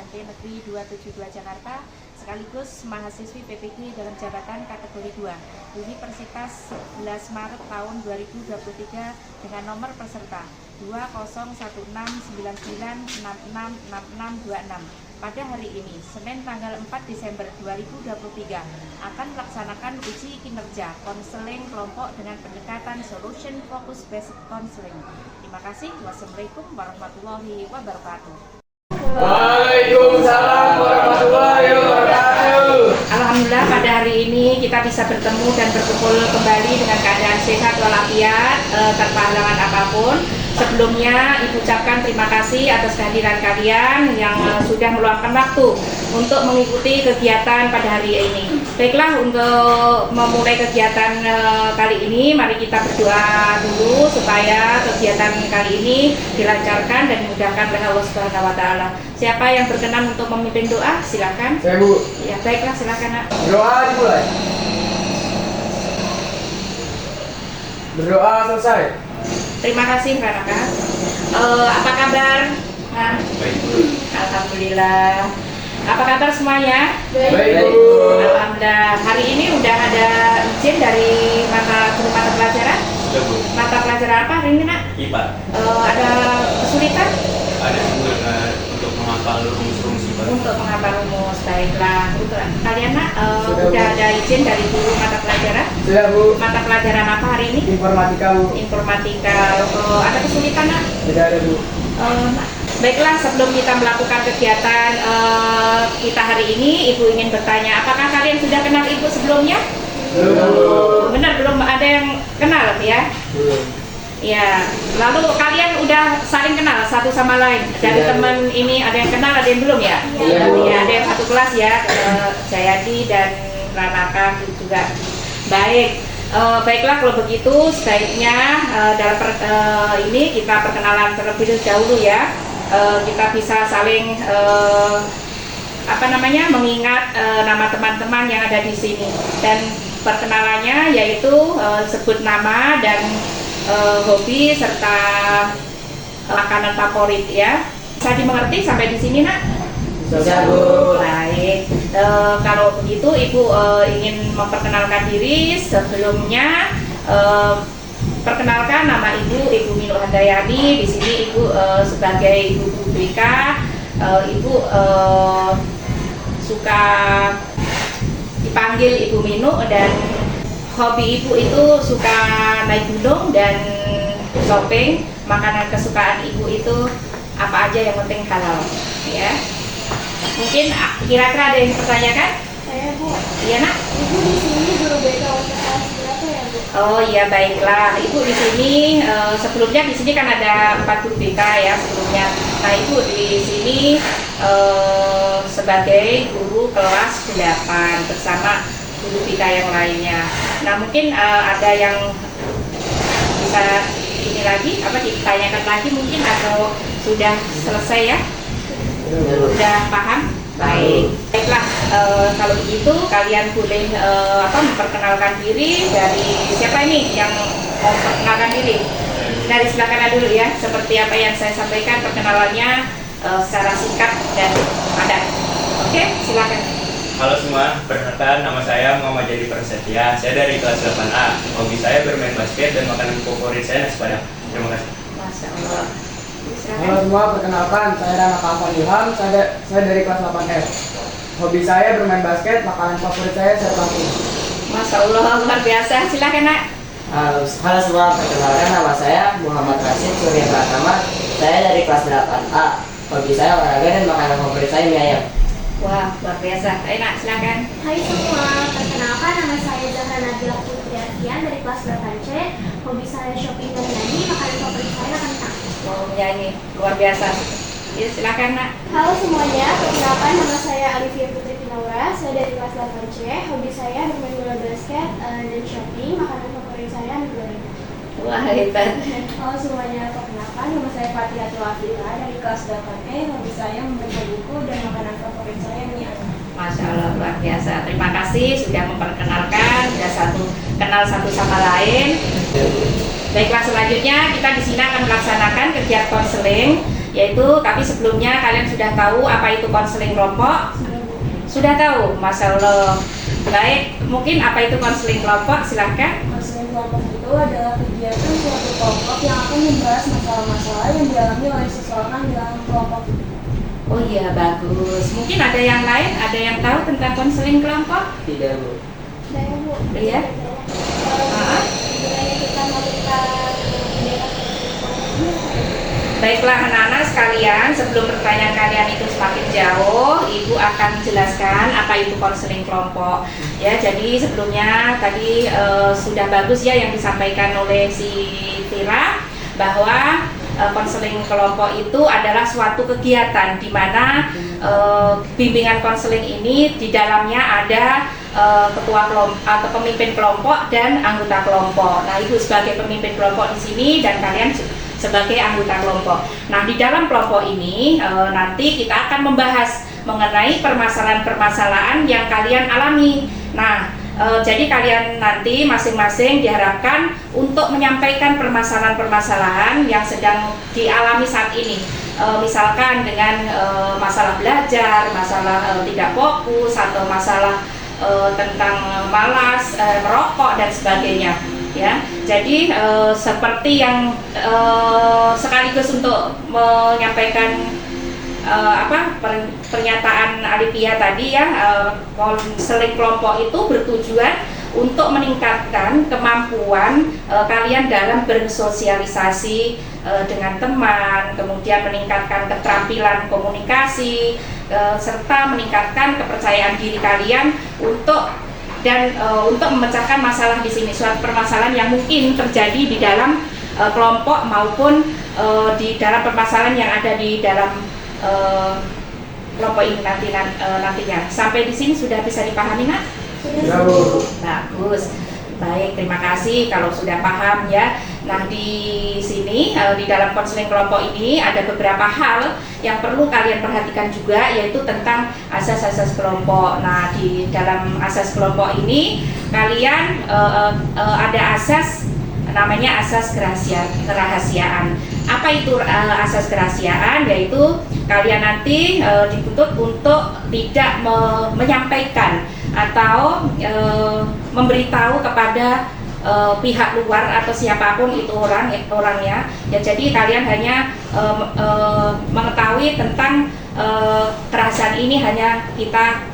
SMP Negeri 272 Jakarta, sekaligus mahasiswi PPG dalam jabatan kategori 2 Universitas 11 Maret tahun 2023 dengan nomor peserta 201699666626. Pada hari ini, Senin tanggal 4 Desember 2023, akan melaksanakan uji kinerja konseling kelompok dengan pendekatan Solution Focus Based Counseling. Terima kasih. Wassalamualaikum warahmatullahi wabarakatuh. Waalaikumsalam warahmatullahi wabarakatuh. Alhamdulillah pada hari ini kita bisa bertemu dan berkumpul kembali dengan keadaan sehat walafiat tanpa halangan apapun. Sebelumnya Ibu ucapkan terima kasih atas kehadiran kalian yang sudah meluangkan waktu untuk mengikuti kegiatan pada hari ini. Baiklah, untuk memulai kegiatan kali ini, mari kita berdoa dulu supaya kegiatan kali ini dilancarkan dan dimudahkan oleh Allah Subhanahu wa Ta'ala. Siapa yang berkenan untuk memimpin doa? Silakan. Saya, Bu. Ya, baiklah, silakan, Nak. Doa dimulai. Berdoa selesai. Terima kasih, Raka. Apa kabar? Nah, Baik, Bu. Alhamdulillah. Apa kabar semuanya? Baik, Bu. Alhamdulillah. Hari ini udah ada izin dari mata pelajaran? Sudah, Bu. Mata pelajaran apa hari ini, Nak? IPA. Ada kesulitan? Ada kesulitan untuk menghafal rumus-rumus IPA. Untuk menghafal rumus. Baiklah. Untuk kalian, Nak, Sudah, udah Bu. ada izin dari guru mata pelajaran? Sudah, Bu. Mata pelajaran apa hari ini? Informatika, Bu. Informatika. Ada kesulitan, Nak? Tidak ada, Bu. Baiklah, sebelum kita melakukan kegiatan kita hari ini, Ibu ingin bertanya, apakah kalian sudah kenal Ibu sebelumnya? Belum. Benar, belum ada yang kenal ya? Belum. Ya, lalu kalian udah saling kenal satu sama lain? Dari Iya, Bu. teman ini ada yang kenal, ada yang belum ya? Iya, Bu. Ya, ada yang satu kelas ya, Jayadi dan Ranaka juga. Baik. Baiklah, kalau begitu sebaiknya dalam ini kita perkenalan terlebih dahulu ya. Kita bisa saling mengingat nama teman-teman yang ada di sini, dan perkenalannya yaitu sebut nama dan hobi serta makanan favorit ya. Bisa dimengerti sampai di sini, Nak? Bisa, Bu. Baik. Kalau begitu Ibu ingin memperkenalkan diri. Sebelumnya perkenalkan, nama Ibu Minu Handayani. Di sini Ibu sebagai Ibu BK. Ibu suka dipanggil Ibu Minu, dan hobi Ibu itu suka naik gunung dan shopping. Makanan kesukaan Ibu itu apa aja, yang penting halal ya. Mungkin kira-kira ada yang dipertanyakan? Saya, Bu. Iya, Nak? Ibu di sini guru BK untuk kelas berapa ya, Bu? Oh iya, baiklah. Ibu di sini sebelumnya di sini kan ada 4 guru BK ya sebelumnya. Nah, Ibu di sini sebagai guru kelas 8 bersama guru BK yang lainnya. Nah, mungkin ada yang bisa ini lagi ditanyakan lagi mungkin, atau sudah selesai ya? Sudah paham? Baik. Baiklah, kalau begitu kalian boleh memperkenalkan diri. Dari siapa ini yang mau memperkenalkan diri? Dari silakan dulu ya, seperti apa yang saya sampaikan perkenalannya secara singkat dan padat. Oke, silakan. Halo semua, perkenalkan nama saya Muhammad Jadi Prasetya. Saya dari kelas 8A. Hobi saya bermain basket dan makanan favorit saya nasi padang. Terima kasih. Masya Allah. Halo Silakan. semua, perkenalkan saya Rana Kampan Ilham. Saya dari kelas 8F. Hobi saya bermain basket, makanan favorit saya kangkung. Masya Allah, luar biasa. Silakan, Nak. Halo semua, perkenalkan nama saya Muhammad Rashid Surya Pratama. Saya dari kelas 8A. Hobi saya olahraga dan makanan favorit saya mie ayam. Wah, luar biasa. Ayo, Nak, silakan. Hai semua, perkenalkan nama saya Zahra Nabila Putri Arfian dari kelas 8C. Hobi saya shopping dan nyanyi, makanan favorit saya kentang. Mau menyanyi, luar biasa. Ya, silakan, Nak. Halo semuanya, perkenalkan nama saya Alivia Putri Pinaura. Saya dari kelas 8C. Hobi saya bermain bola basket dan shopping, makanan favorit saya mie goreng. Wah, hebat. Halo semuanya, perkenalkan nama saya Fatihatul Afila dari kelas 8E. Hobi saya membaca buku dan makanan favorit saya mie ayam. Masya Allah, luar biasa. Terima kasih sudah memperkenalkan, sudah kenal satu sama lain. Baiklah, selanjutnya kita di sini akan melaksanakan kegiatan konseling yaitu tapi sebelumnya kalian sudah tahu apa itu konseling kelompok? Sudah tahu, Masya Allah. Baik, mungkin apa itu konseling kelompok? Silahkan. Konseling kelompok itu adalah kegiatan suatu kelompok yang akan membahas masalah-masalah yang dialami oleh seseorang dalam kelompok itu. Oh iya, bagus. Mungkin ada yang lain, ada yang tahu tentang konseling kelompok? Tidak, Bu. Saya Bu. Iya. Sebenarnya kita melakukan kegiatan konseling kelompok ini apa ya? Baiklah anak-anak sekalian, sebelum pertanyaan kalian itu semakin jauh, Ibu akan jelaskan apa itu konseling kelompok. Ya, jadi sebelumnya tadi sudah bagus ya yang disampaikan oleh si Tira bahwa konseling kelompok itu adalah suatu kegiatan di mana bimbingan konseling ini di dalamnya ada ketua kelompok atau pemimpin kelompok dan anggota kelompok. Nah, Ibu sebagai pemimpin kelompok di sini dan kalian sebagai anggota kelompok. Nah, di dalam kelompok ini nanti kita akan membahas mengenai permasalahan-permasalahan yang kalian alami. Nah, jadi kalian nanti masing-masing diharapkan untuk menyampaikan permasalahan-permasalahan yang sedang dialami saat ini. Misalkan dengan masalah belajar, masalah tidak fokus, atau masalah tentang malas, merokok dan sebagainya. Ya, jadi seperti yang sekaligus untuk menyampaikan pernyataan Alipia tadi ya, konseling kelompok itu bertujuan untuk meningkatkan kemampuan kalian dalam bersosialisasi dengan teman, kemudian meningkatkan keterampilan komunikasi, serta meningkatkan kepercayaan diri kalian untuk memecahkan masalah di sini, suatu permasalahan yang mungkin terjadi di dalam kelompok maupun di dalam permasalahan yang ada di dalam kelompok ini nantinya. Sampai di sini sudah bisa dipahami, Nak? Ya, Bu. Bagus. Baik, terima kasih kalau sudah paham ya. Nah, di sini di dalam konseling kelompok ini ada beberapa hal yang perlu kalian perhatikan juga, yaitu tentang asas-asas kelompok. Nah, di dalam asas kelompok ini kalian ada asas namanya asas kerahasiaan. Apa itu asas kerahasiaan? Yaitu kalian nanti dituntut untuk tidak menyampaikan atau memberitahu kepada pihak luar atau siapapun itu orangnya ya. Jadi kalian hanya mengetahui tentang kerahasiaan ini hanya kita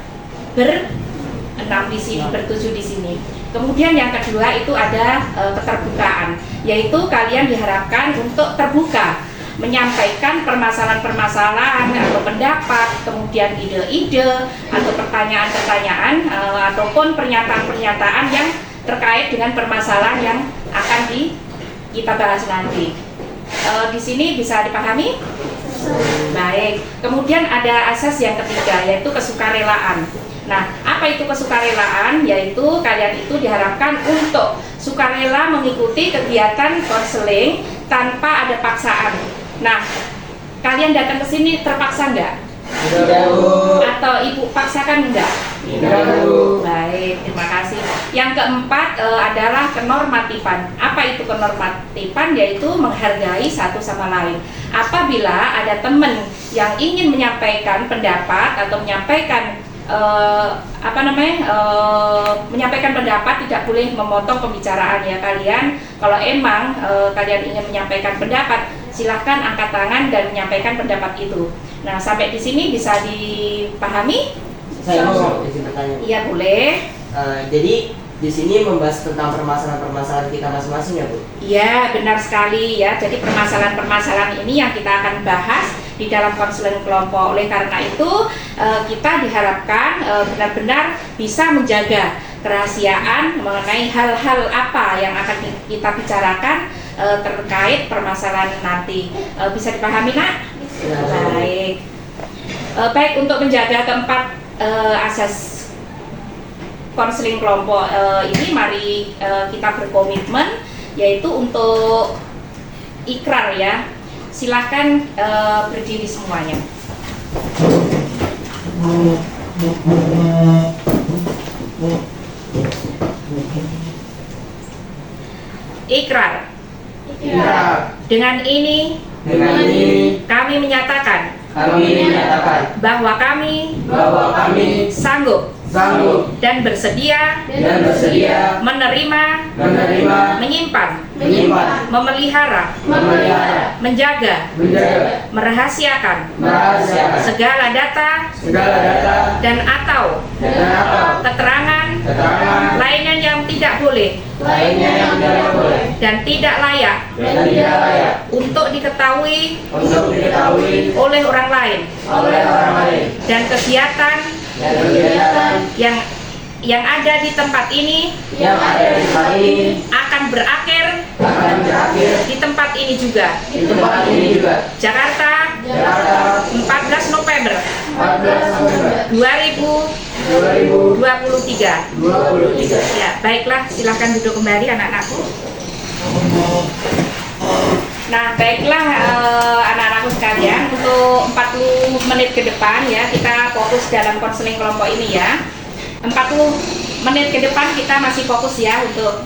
berenam di sini, bertujuh di sini. Kemudian yang kedua itu ada keterbukaan, yaitu kalian diharapkan untuk terbuka menyampaikan permasalahan-permasalahan atau pendapat, kemudian ide-ide atau pertanyaan-pertanyaan ataupun pernyataan-pernyataan yang terkait dengan permasalahan yang akan kita bahas nanti. Di sini bisa dipahami? Baik. Kemudian ada asas yang ketiga, yaitu kesukarelaan. Nah, apa itu kesukarelaan? Yaitu kalian itu diharapkan untuk sukarela mengikuti kegiatan konseling tanpa ada paksaan. Nah, kalian datang ke sini terpaksa enggak? Tidak, Bu. Atau Ibu paksakan enggak? Tidak, Bu. Baik, terima kasih. Yang keempat adalah kenormatifan. Apa itu kenormatifan? Yaitu menghargai satu sama lain. Apabila ada teman yang ingin menyampaikan pendapat atau menyampaikan menyampaikan pendapat, tidak boleh memotong pembicaraan ya kalian. Kalau emang kalian ingin menyampaikan pendapat, silahkan angkat tangan dan menyampaikan pendapat itu. Nah, sampai di sini bisa dipahami? Saya mau izin bertanya. Iya, boleh. Jadi di sini membahas tentang permasalahan-permasalahan kita masing-masing ya, Bu? Iya, benar sekali ya. Jadi permasalahan-permasalahan ini yang kita akan bahas di dalam konseling kelompok. Oleh karena itu kita diharapkan benar-benar bisa menjaga kerahasiaan mengenai hal-hal apa yang akan kita bicarakan terkait permasalahan nanti. Bisa dipahami, Nak? Ya. Baik. Baik, untuk menjaga keempat asas konseling kelompok ini, mari kita berkomitmen, yaitu untuk ikrar ya. Silahkan berdiri semuanya. Ikrar. Iya. Dengan ini Dengan ini kami menyatakan bahwa kami sanggup dan bersedia menerima, menyimpan, memelihara, menjaga, merahasiakan segala data dan atau keterangan lainnya yang tidak boleh dan tidak layak untuk diketahui oleh orang lain, dan kegiatan yang ada di tempat ini akan berakhir di tempat ini juga. Jakarta, 14 November 2023. Ya, baiklah, silakan duduk kembali anak-anakku. Nah, baiklah anak-anakku sekalian, untuk 40 menit ke depan ya, kita fokus dalam konseling kelompok ini ya. 40 menit ke depan kita masih fokus ya untuk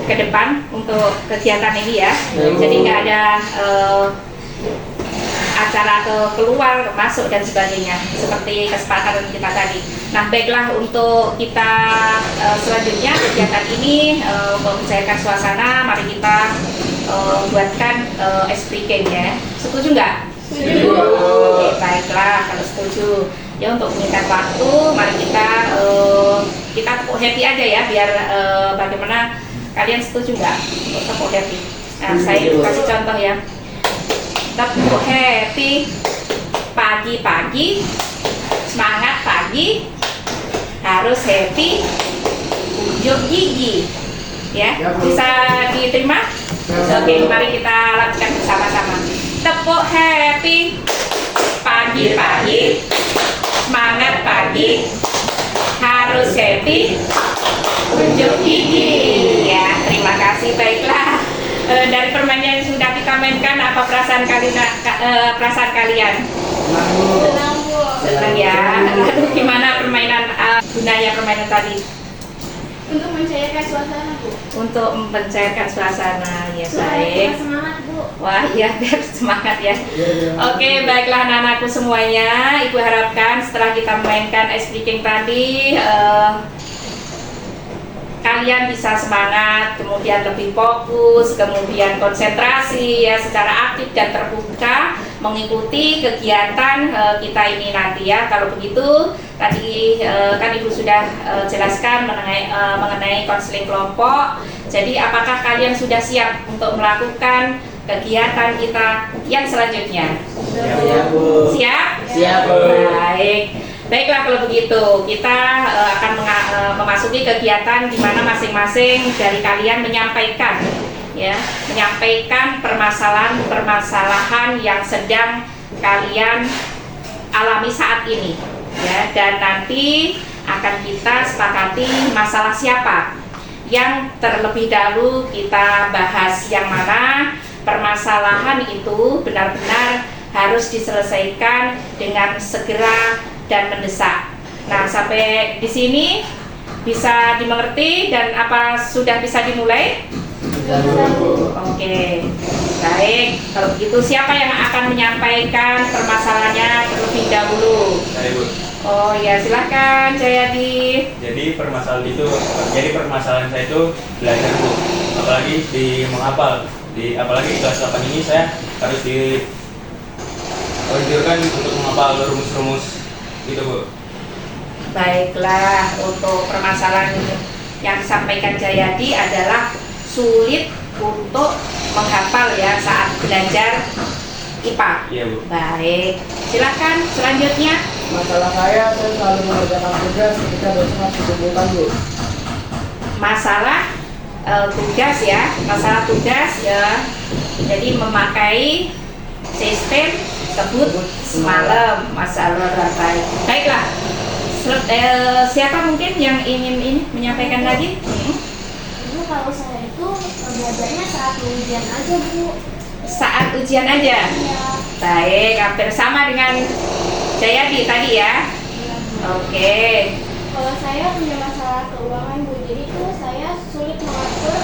ke depan untuk kegiatan ini ya. Jadi nggak ada acara keluar, masuk dan sebagainya seperti kesepakatan kita tadi. Nah, baiklah, untuk kita selanjutnya kegiatan ini untuk mencairkan suasana, mari kita buatkan SPK ya. Setuju nggak? Setuju. Oke, baiklah kalau setuju. Ya, untuk menyingkat waktu, mari kita happy aja ya, biar bagaimana kalian setuju nggak untuk tepuk happy? Nah, saya kasih contoh ya. Tepuk happy pagi-pagi, semangat pagi, harus happy, unjuk gigi. Ya, bisa diterima? Oke, mari kita lakukan bersama-sama. Tepuk happy pagi-pagi, semangat pagi, harus happy, unjuk gigi. Ya, terima kasih. Baiklah, dari permainan yang sudah kita mainkan, apa perasaan kalian? Senang ya. Lalu gimana permainan gunanya permainan tadi? Untuk mencairkan suasana, Bu. Untuk mencairkan suasana, ya baik. Biar semangat, Bu. Wah, ya, biar semangat ya. Oke, baiklah anak-anakku semuanya. Ibu harapkan setelah kita memainkan ice breaking tadi, kalian bisa semangat, kemudian lebih fokus, kemudian konsentrasi ya, secara aktif dan terbuka mengikuti kegiatan kita ini nanti ya. Kalau begitu, tadi kan Ibu sudah jelaskan mengenai konseling kelompok. Jadi apakah kalian sudah siap untuk melakukan kegiatan kita yang selanjutnya? Siap, Bu. Siap? Siap, Bu. Baik. Baiklah, kalau begitu kita akan memasuki kegiatan di mana masing-masing dari kalian menyampaikan permasalahan yang sedang kalian alami saat ini ya, dan nanti akan kita sepakati masalah siapa yang terlebih dahulu kita bahas, yang mana permasalahan itu benar-benar harus diselesaikan dengan segera dan mendesak. Nah, sampai di sini bisa dimengerti dan apa sudah bisa dimulai? Oke, baik. Kalau begitu, siapa yang akan menyampaikan permasalahannya terlebih dahulu? Saya, Bu. Oh ya, silakan Jayadi. Jadi permasalahan saya itu belajar, Bu. Apalagi di menghafal. Apalagi kelas 8 ini saya harus dianjurkan untuk menghafal rumus-rumus gitu, Bu. Baiklah, untuk permasalahan yang disampaikan Jayadi adalah sulit untuk menghafal ya saat belajar IPA. Iya, Bu. Baik, silakan selanjutnya. Masalah saya selalu mengerjakan tugas ketika dosen harus dikumpulkan, Bu. Masalah tugas ya, masalah tugas ya. Jadi memakai sistem sebut semalam, masalah rantai. Baiklah, siapa mungkin yang ingin menyampaikan lagi? Bu, kalau saya itu belajarnya saat ujian aja, Bu. Saat ujian aja. Iya. Baik, hampir sama dengan Jayadi tadi ya. Oke. Kalau saya punya masalah keuangan, Bu, jadi itu saya sulit mengatur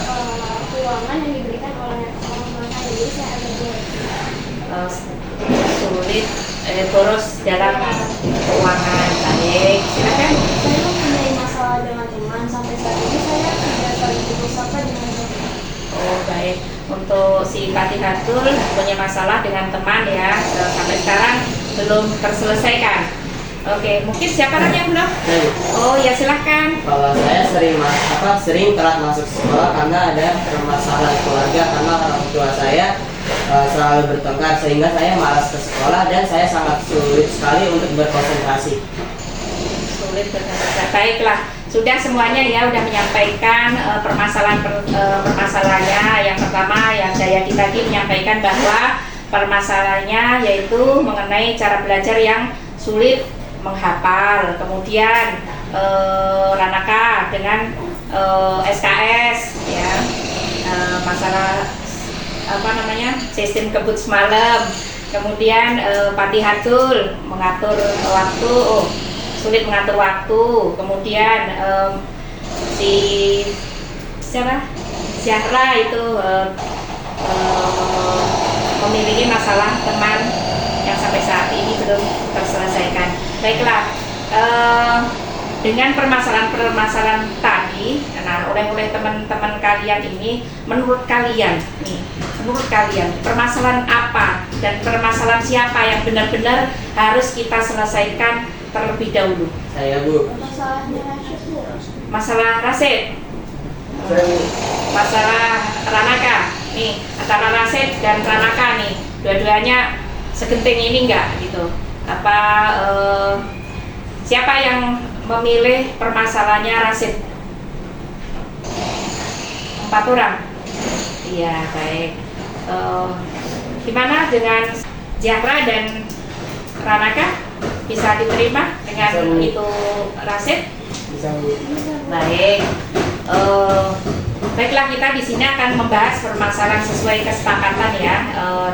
keuangan yang diberikan oleh orang tua saya, jadi saya agak sulit. sulit boros dalam keuangan. Baik, silakan. Saya mempunyai masalah dengan teman. Sampai saat ini saya tidak saling putus asa dengan teman. Oh baik, untuk si Patihatul punya masalah dengan teman ya, sampai sekarang belum terselesaikan. Oke, mungkin siapa lagi yang belum? Oh ya silahkan. Kalau saya sering telat masuk sekolah karena ada permasalahan keluarga, karena orang tua saya selalu bertengkar sehingga saya malas ke sekolah dan saya sangat sulit sekali untuk berkonsentrasi. Sulit berkata. Baiklah, sudah semuanya ya udah menyampaikan permasalahannya. Yang pertama yang Jayadi tadi menyampaikan bahwa permasalahannya yaitu mengenai cara belajar yang sulit menghafal. Kemudian Ranaka dengan SKS ya, masalah sistem kebut semalam. Kemudian Patihatul mengatur waktu, sulit mengatur waktu. Kemudian si siapa? Zahra itu memiliki masalah teman yang sampai saat ini belum terselesaikan. Baiklah, dengan permasalahan-permasalahan tadi, nah oleh teman-teman kalian ini, menurut kalian permasalahan apa dan permasalahan siapa yang benar-benar harus kita selesaikan terlebih dahulu? Saya, Bu. Masalahnya Rashid, Bu. Masalah Rasid, masalah Ranaka nih, antara Rasid dan Ranaka nih, dua-duanya segenting ini enggak gitu? Apa siapa yang memilih permasalahannya Rasid? 4 orang. Iya baik. Gimana dengan Zahra dan Ranaka? Bisa diterima dengan itu Rasid? Bisa, Bu. Baik. Baiklah, kita di sini akan membahas permasalahan sesuai kesepakatan ya,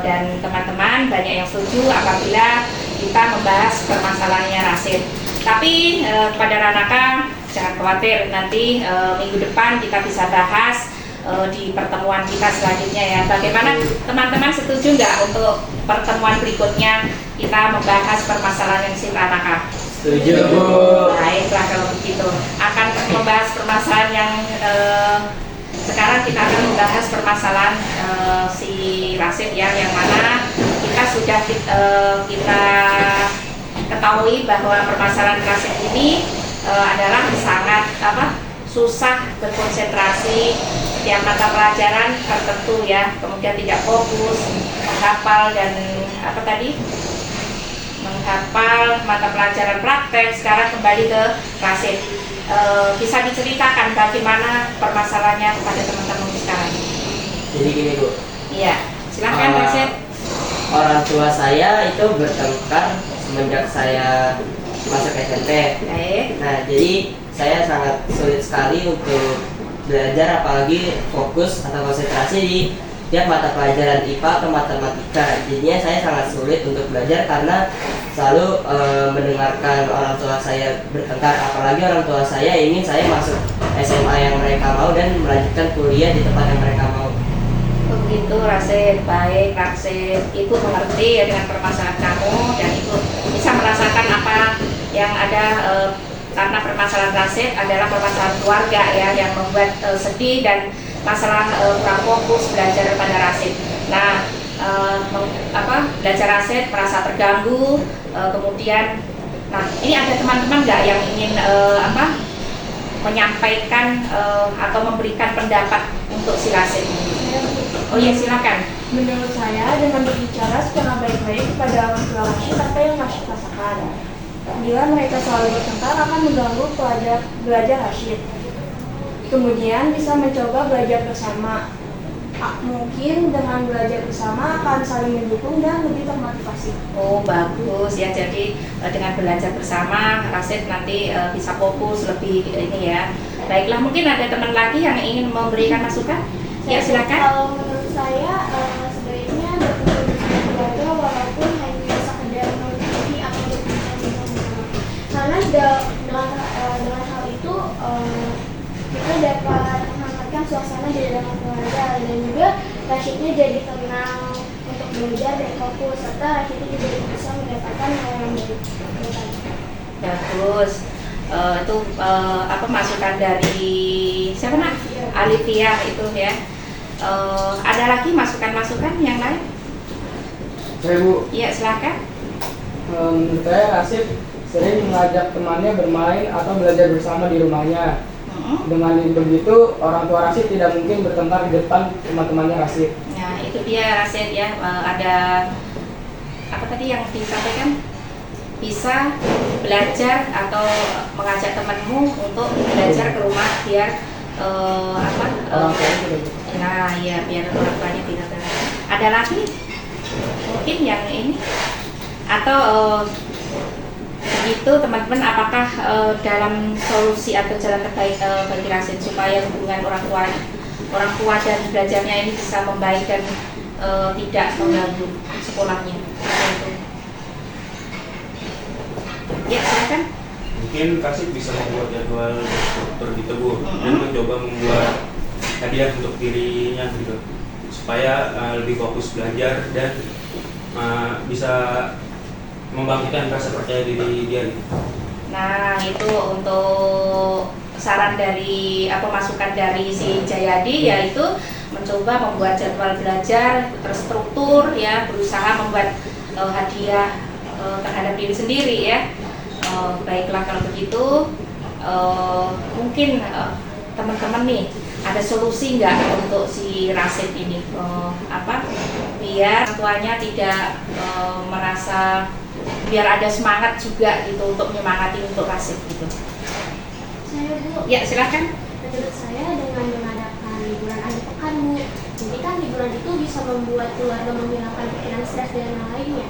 dan teman-teman banyak yang setuju apabila kita membahas permasalahannya Rasid. Tapi kepada Ranaka jangan khawatir, nanti minggu depan kita bisa bahas di pertemuan kita selanjutnya ya. Bagaimana teman-teman, setuju nggak untuk pertemuan berikutnya kita membahas permasalahan yang si Ranaka? Setuju, Bu. Baiklah kalau begitu, akan membahas permasalahan yang sekarang kita akan membahas permasalahan si Rasid ya, yang mana kita sudah kita ketahui bahwa permasalahan Rasid ini adalah sangat susah berkonsentrasi setiap mata pelajaran tertentu ya, kemudian tidak fokus menghafal dan menghafal mata pelajaran praktek. Sekarang kembali ke Rasid. Bisa diceritakan bagaimana permasalahannya kepada teman-teman sekarang? Jadi gini, Bu. Iya, silakan Rasid. Orang tua saya itu bertengkar semenjak saya masuk SMP. Baik. Nah, jadi saya sangat sulit sekali untuk belajar, apalagi fokus atau konsentrasi di tiap mata pelajaran IPA atau matematika. Jadinya saya sangat sulit untuk belajar karena selalu mendengarkan orang tua saya bertengkar, apalagi orang tua saya ingin saya masuk SMA yang mereka mau dan melanjutkan kuliah di tempat yang mereka mau. Begitu Rasid. Baik Rasid, Ibu mengerti ya dengan permasalahan kamu dan Ibu bisa merasakan apa yang ada, karena permasalahan Rasid adalah permasalahan keluarga ya, yang membuat sedih dan masalah kurang fokus belajar pada Rasid. Nah, belajar Rasid merasa terganggu, kemudian, nah ini ada teman-teman nggak yang ingin menyampaikan atau memberikan pendapat untuk si Rasid? Oh iya silakan. Menurut saya, dengan berbicara secara baik-baik kepada orang tua Rashid apa yang Rashid rasakan. Bila mereka selalu bertengkar akan mengganggu belajar Rashid. Kemudian bisa mencoba belajar bersama. Mungkin dengan belajar bersama akan saling mendukung dan lebih termotivasi. Oh bagus ya, jadi dengan belajar bersama Rasid nanti bisa fokus lebih ini ya. Baiklah, mungkin ada teman lagi yang ingin memberikan masukan? Ya silakan. Kalau menurut saya sebaiknya berkumpul bersama keluarga walaupun hanya sekedar mengikuti atau berbincang bersama. Karena dengan hal itu kita dapat menghangatkan suasana di dalam keluarga dan juga Rashidnya jadi tenang untuk belajar dan fokus, serta Rashid juga bisa mendapatkan nilai yang baik. Bagus. Itu apa masukan dari siapa nak? Alifia itu ya. Ada lagi masukan-masukan yang lain? Saya Bu, Iya silakan. menurut saya Rashid sering mengajak temannya bermain atau belajar bersama di rumahnya. Dengan begitu, orang tua Rashid tidak mungkin bertengkar di depan teman-temannya Rashid. Nah itu dia Rashid ya. Ada apa tadi yang disampaikan? Bisa belajar atau mengajak temanmu untuk belajar ke rumah biar Orang tua itu nah ya biar orang tuanya tidak terlalu. Ada lagi mungkin yang ini atau begitu teman-teman, apakah dalam solusi atau jalan terbaik bagi Rashid supaya hubungan orang tua dan belajarnya ini bisa membaik dan tidak mengganggu sekolahnya? Itu. Ya silakan. Mungkin Rashid bisa membuat jadwal struktur gitu Bu, dan mencoba membuat hadiah untuk dirinya gitu, supaya lebih fokus belajar dan bisa membangkitkan rasa percaya diri dia gitu. Nah itu untuk saran dari masukan dari si Jayadi, yaitu mencoba membuat jadwal belajar terstruktur ya, berusaha membuat hadiah terhadap diri sendiri ya. Baiklah kalau begitu, mungkin teman-teman nih ada solusi nggak untuk si Rashid ini, biar tuanya tidak merasa, biar ada semangat juga gitu untuk menyemangati untuk Rashid gitu. Saya Bu, Ya silakan. menurut saya dengan mengadakan liburan akhir pekan Bu, jadi kan liburan itu bisa membuat keluarga menghilangkan pikiran stres dan yang lainnya.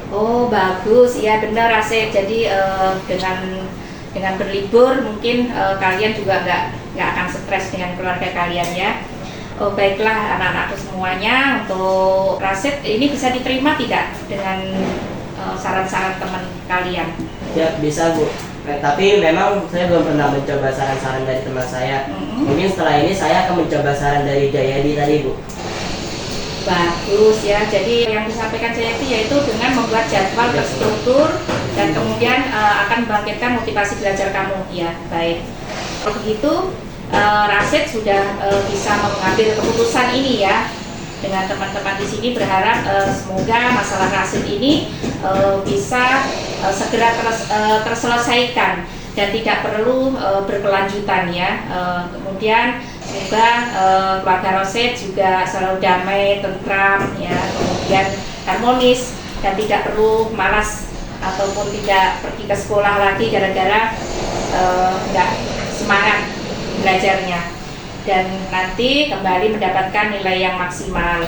Oh bagus, ya benar Rashid. Jadi dengan berlibur mungkin kalian juga nggak akan stres dengan keluarga kalian ya. Oh baiklah anak-anakku semuanya, untuk Rashid ini bisa diterima tidak dengan saran-saran teman kalian? Ya bisa Bu. Tapi memang saya belum pernah mencoba saran-saran dari teman saya. Mungkin setelah ini saya akan mencoba saran dari Jayadi tadi Bu. Bagus ya, jadi yang disampaikan saya itu yaitu dengan membuat jadwal terstruktur dan kemudian akan membangkitkan motivasi belajar kamu ya. Baik, kalau begitu Rashid sudah bisa mengambil keputusan ini ya. Dengan teman-teman di sini berharap semoga masalah Rashid ini bisa segera terselesaikan dan tidak perlu berkelanjutan ya. Kemudian semoga keluarga Rashid juga selalu damai, tentram ya, kemudian harmonis dan tidak perlu malas ataupun tidak pergi ke sekolah lagi gara-gara nggak semangat belajarnya, dan nanti kembali mendapatkan nilai yang maksimal.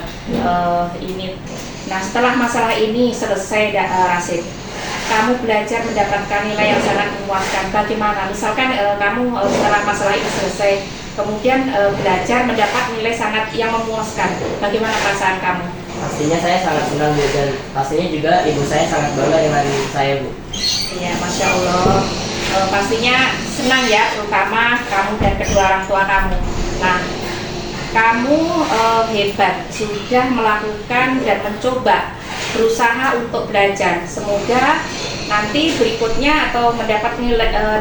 Ini. Nah setelah masalah ini selesai Rashid, kamu belajar mendapatkan nilai yang sangat memuaskan. Bagaimana? Misalkan kamu setelah masalah ini selesai, kemudian belajar mendapat nilai sangat yang memuaskan. Bagaimana perasaan kamu? Pastinya saya sangat senang Bu, dan pastinya juga ibu saya sangat bangga dengan saya Bu. Iya, Masya Allah. Pastinya senang ya, terutama kamu dan kedua orang tua kamu. Nah, kamu hebat, sudah melakukan dan mencoba berusaha untuk belajar. Semoga nanti berikutnya atau mendapat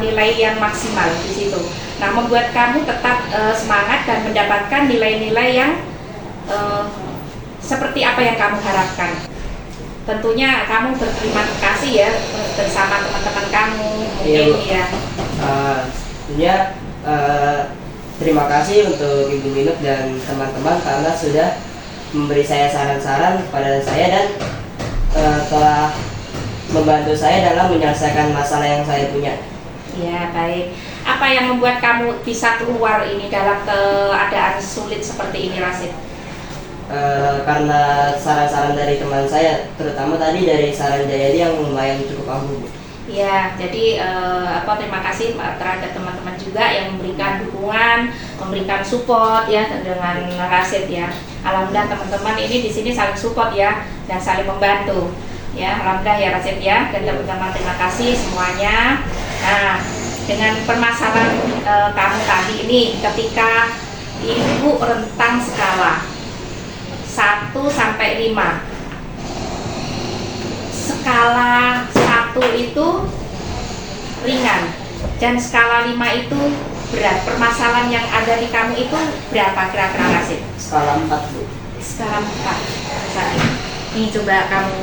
nilai yang maksimal di situ. Nah, membuat kamu tetap semangat dan mendapatkan nilai-nilai yang seperti apa yang kamu harapkan. Tentunya kamu berterima kasih ya bersama teman-teman kamu. Mungkin ya. Tentunya terima kasih untuk Ibu Minuk dan teman-teman karena sudah memberi saya saran-saran kepada saya dan telah membantu saya dalam menyelesaikan masalah yang saya punya. Ya baik. Apa yang membuat kamu bisa keluar ini dalam keadaan sulit seperti ini, Rashid? Karena saran-saran dari teman saya, terutama tadi dari saran Jayadi yang lumayan cukup ampuh. Ya, jadi terima kasih terhadap teman-teman juga yang memberikan dukungan, memberikan support ya dengan Rashid ya. Alhamdulillah teman-teman ini di sini saling support ya dan saling membantu. Ya, alhamdulillah ya Rashid ya, dan teman-teman terima kasih semuanya. Nah, dengan permasalahan kamu tadi ini, ketika ibu rentang skala 1 sampai 5, skala 1 itu ringan dan skala 5 itu berat. Permasalahan yang ada di kamu itu berapa kira-kira, Rasid? Skala 4 Bu. Skala 4. Ini coba kamu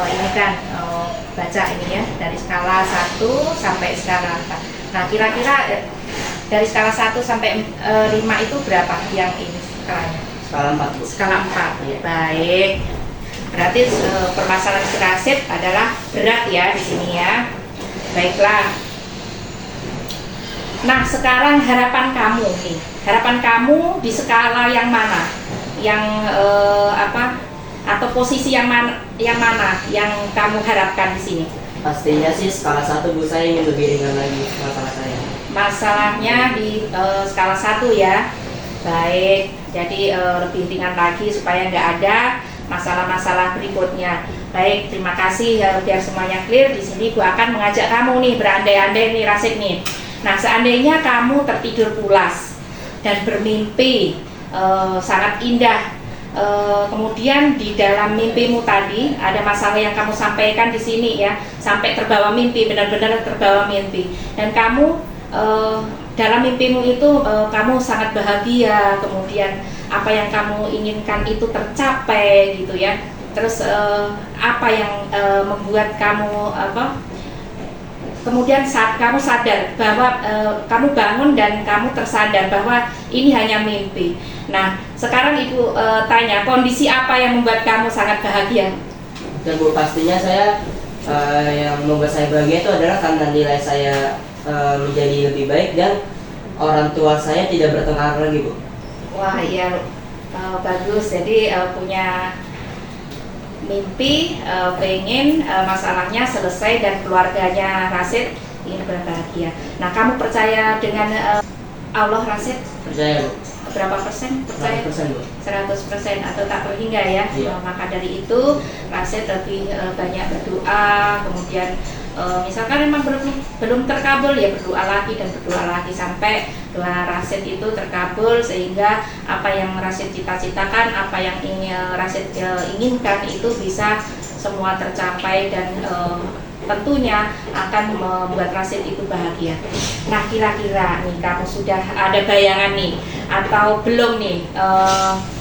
ini kan baca ini ya, dari skala 1 sampai skala 4. Nah, kira-kira dari skala 1 sampai 5 itu berapa yang ini skalanya? Skala 4 Bu. Skala 4. Baik. Berarti permasalahan si Rasid adalah berat ya di sini ya. Baiklah. Nah, sekarang harapan kamu nih. Harapan kamu di skala yang mana? Yang atau posisi yang mana yang kamu harapkan di sini? Pastinya sih skala 1 Bu, saya ingin lebih ringan lagi masalah saya. Masalahnya di skala 1 ya. Baik, jadi lebih ringan lagi supaya nggak ada masalah-masalah berikutnya. Baik, terima kasih ya, biar semuanya clear. Di sini Bu akan mengajak kamu nih berandai-andai nih Rasid nih. Nah, seandainya kamu tertidur pulas dan bermimpi sangat indah, kemudian di dalam mimpimu tadi ada masalah yang kamu sampaikan di sini ya, sampai terbawa mimpi, benar-benar terbawa mimpi, dan kamu dalam mimpimu itu kamu sangat bahagia, kemudian apa yang kamu inginkan itu tercapai gitu ya. Terus apa yang membuat kamu kemudian saat kamu sadar bahwa kamu bangun dan kamu tersadar bahwa ini hanya mimpi. Nah, sekarang Ibu tanya, kondisi apa yang membuat kamu sangat bahagia? Dan Bu, pastinya saya yang membuat saya bahagia itu adalah karena nilai saya menjadi lebih baik dan orang tua saya tidak bertengkar lagi Bu. Wah, iya, bagus. Jadi punya mimpi, pengen masalahnya selesai dan keluarganya Rasid ingin berbahagia. Nah, kamu percaya dengan Allah, Rasid? Percaya Bu. Berapa persen percaya? 100% Bu. 100% atau tak berhingga ya. Iya. Maka dari itu Rasid lebih banyak berdoa, kemudian misalkan memang belum terkabul ya berdoa lagi dan berdoa lagi sampai doa Rasid itu terkabul, sehingga apa yang Rasid cita-citakan, apa yang ingin Rasid inginkan itu bisa semua tercapai dan tentunya akan membuat Rasid itu bahagia. Nah, kira-kira nih kamu sudah ada bayangan nih atau belum nih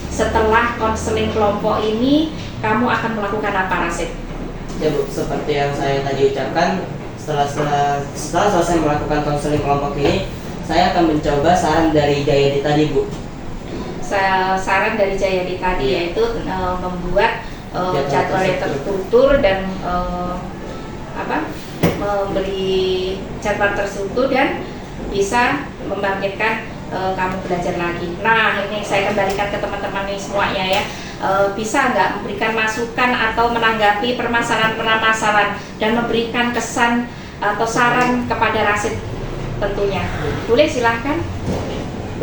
setelah konseling kelompok ini kamu akan melakukan apa, Rasid? Ya Bu, seperti yang saya tadi ucapkan, setelah selesai melakukan konseling kelompok ini, saya akan mencoba saran dari Jayadi tadi Bu. Saran dari Jayadi tadi yaitu membuat jadwal yang terstruktur dan memberi jadwal terstruktur dan bisa membangkitkan kamu belajar lagi. Nah, ini saya kembalikan ke teman-teman ini semuanya ya. Bisa nggak memberikan masukan atau menanggapi permasalahan-permasalahan dan memberikan kesan atau saran kepada Rasid tentunya. Boleh, silahkan.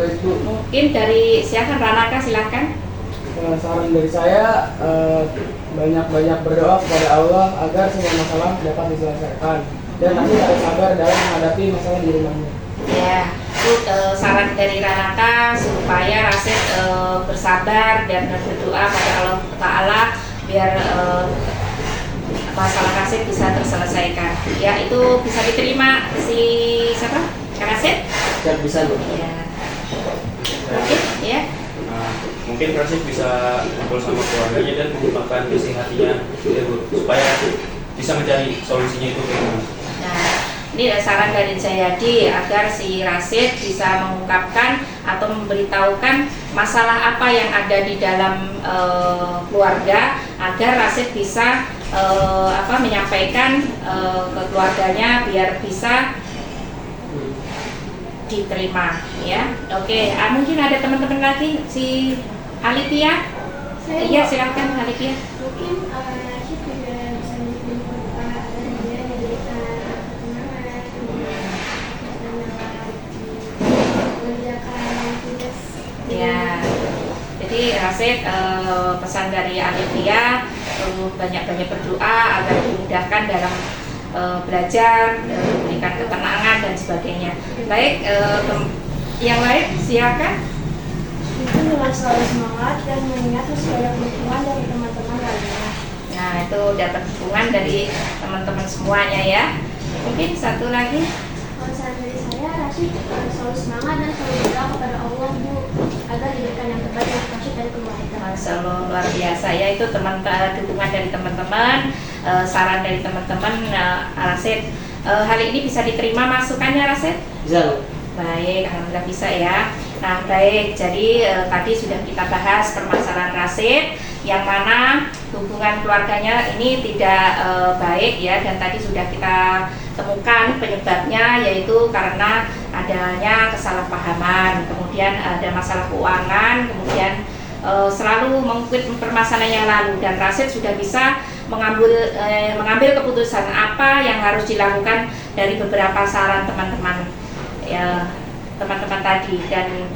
Baik Bu, Mungkin dari siapa? Ranaka, silahkan. saran dari saya banyak-banyak berdoa kepada Allah agar semua masalah dapat diselesaikan dan nanti harus sabar dalam menghadapi masalah di rumahnya. Ya, itu saran dari Ranaka supaya Rasid bersabar dan berdoa pada Allah Ta'ala biar masalah Rasid bisa terselesaikan. Ya, itu bisa diterima si siapa? Kak Rasid? Ya bisa Bu. Ya. Mungkin ya. Mungkin Rasid bisa kumpul sama keluarganya dan mengungkapkan isi hatinya ya Bu, supaya bisa mencari solusinya itu gimana. Nah, ini saran dari Jayadi agar si Rasid bisa mengungkapkan atau memberitahukan masalah apa yang ada di dalam keluarga agar Rasid bisa menyampaikan ke keluarganya biar bisa diterima ya. Oke, mungkin ada teman-teman lagi si Alipia. Iya, silakan Alipia. Mungkin Rashid juga bisa menjadi doa agar dia diberikan ketenangan, mengerjakan tugas. Ya, jadi Rasid pesan dari Alipia banyak-banyak berdoa agar dimudahkan dalam belajar, memberikan ketenangan dan sebagainya. Baik, yang lain silakan. Itu dengan selalu semangat dan mengingat harus banyak dukungan dari teman-teman lainnya. Nah, Nah, itu dapat dukungan dari teman-teman semuanya ya. Mungkin satu lagi. Kalau saran dari saya, Rashid selalu semangat dan selalu berdoa kepada Allah Bu, agar diberikan yang terbaik untuk Rashid dan keluarga. Masya Allah, luar biasa ya, itu dukungan dari teman-teman, saran dari teman-teman. Rasid, hal ini bisa diterima masukannya Rasid? Bisa Bu. Baik, alhamdulillah bisa ya. Nah baik, jadi tadi sudah kita bahas permasalahan Rasid yang mana hubungan keluarganya ini tidak baik ya, dan tadi sudah kita temukan penyebabnya, yaitu karena adanya kesalahpahaman, kemudian ada masalah keuangan, kemudian selalu mengungkit permasalahan yang lalu, dan Rasid sudah bisa mengambil keputusan apa yang harus dilakukan dari beberapa saran teman-teman ya, teman-teman tadi. Dan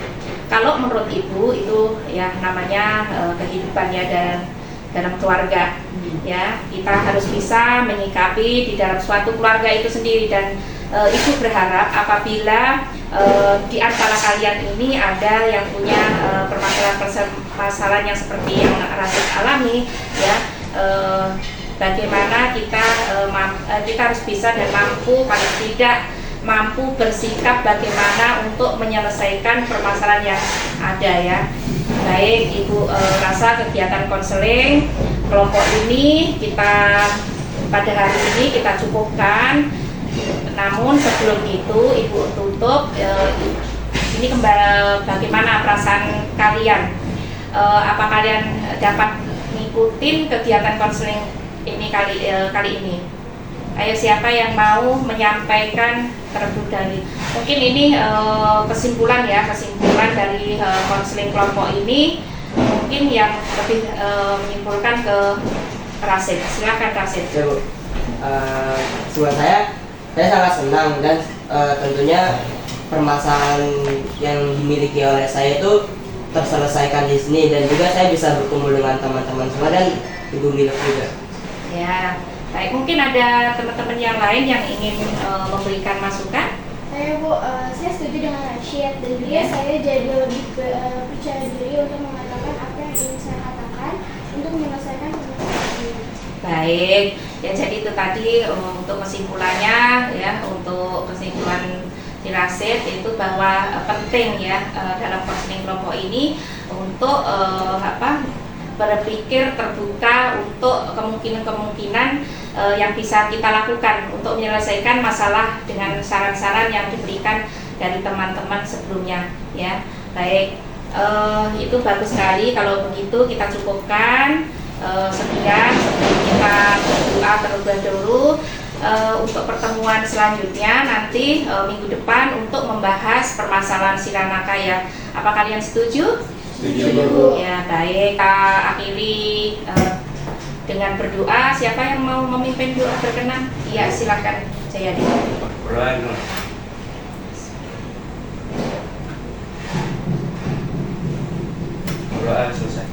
kalau menurut ibu itu ya namanya kehidupannya dan dalam keluarga ya, kita harus bisa menyikapi di dalam suatu keluarga itu sendiri. Dan ibu berharap apabila di antara kalian ini ada yang punya permasalahan yang seperti yang Rasid alami ya, bagaimana kita harus bisa dan mampu, paling tidak mampu bersikap bagaimana untuk menyelesaikan permasalahan yang ada ya. Baik, ibu rasa kegiatan konseling kelompok ini kita pada hari ini kita cukupkan. Namun sebelum itu ibu tutup, ini kembali bagaimana perasaan kalian? Apa kalian dapat ngikutin kegiatan konseling ini kali ini? Ayo, siapa yang mau menyampaikan terlebih dahulu? Mungkin ini kesimpulan dari konseling kelompok ini. Mungkin yang lebih menyimpulkan ke Rasid. Silakan Rasid. Ya Bu, buat saya sangat senang, dan tentunya permasalahan yang dimiliki oleh saya itu terselesaikan di sini, dan juga saya bisa berkumpul dengan teman-teman semua dan Ibu Miluk juga. Ya, baik, mungkin ada teman-teman yang lain yang ingin memberikan masukan. Saya Bu, saya setuju dengan Rashid, dan juga saya jadi lebih percaya diri untuk mengatakan apa yang ingin saya katakan untuk menyelesaikan permasalahan ini. Baik, ya jadi itu tadi untuk kesimpulannya ya, untuk kesimpulan di Rasid itu bahwa penting ya dalam konseling kelompok ini untuk berpikir terbuka untuk kemungkinan-kemungkinan yang bisa kita lakukan untuk menyelesaikan masalah dengan saran-saran yang diberikan dari teman-teman sebelumnya ya. Baik, itu bagus sekali. Kalau begitu kita cukupkan sekian, sebelum kita berdoa terlebih dahulu untuk pertemuan selanjutnya nanti minggu depan untuk membahas permasalahan Silanaka ya. Apa kalian setuju? Setuju. Ya, baik. Kita akhiri dengan berdoa. Siapa yang mau memimpin doa berkenan? Iya, silakan Jayadi. Berdoa selesai.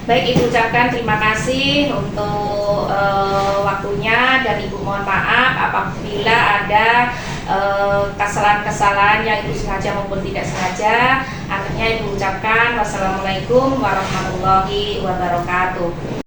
Baik, Ibu ucapkan terima kasih untuk waktunya, dan Ibu mohon maaf apabila ada kesalahan-kesalahan yang Ibu sengaja maupun tidak sengaja. Akhirnya Ibu ucapkan wassalamualaikum warahmatullahi wabarakatuh.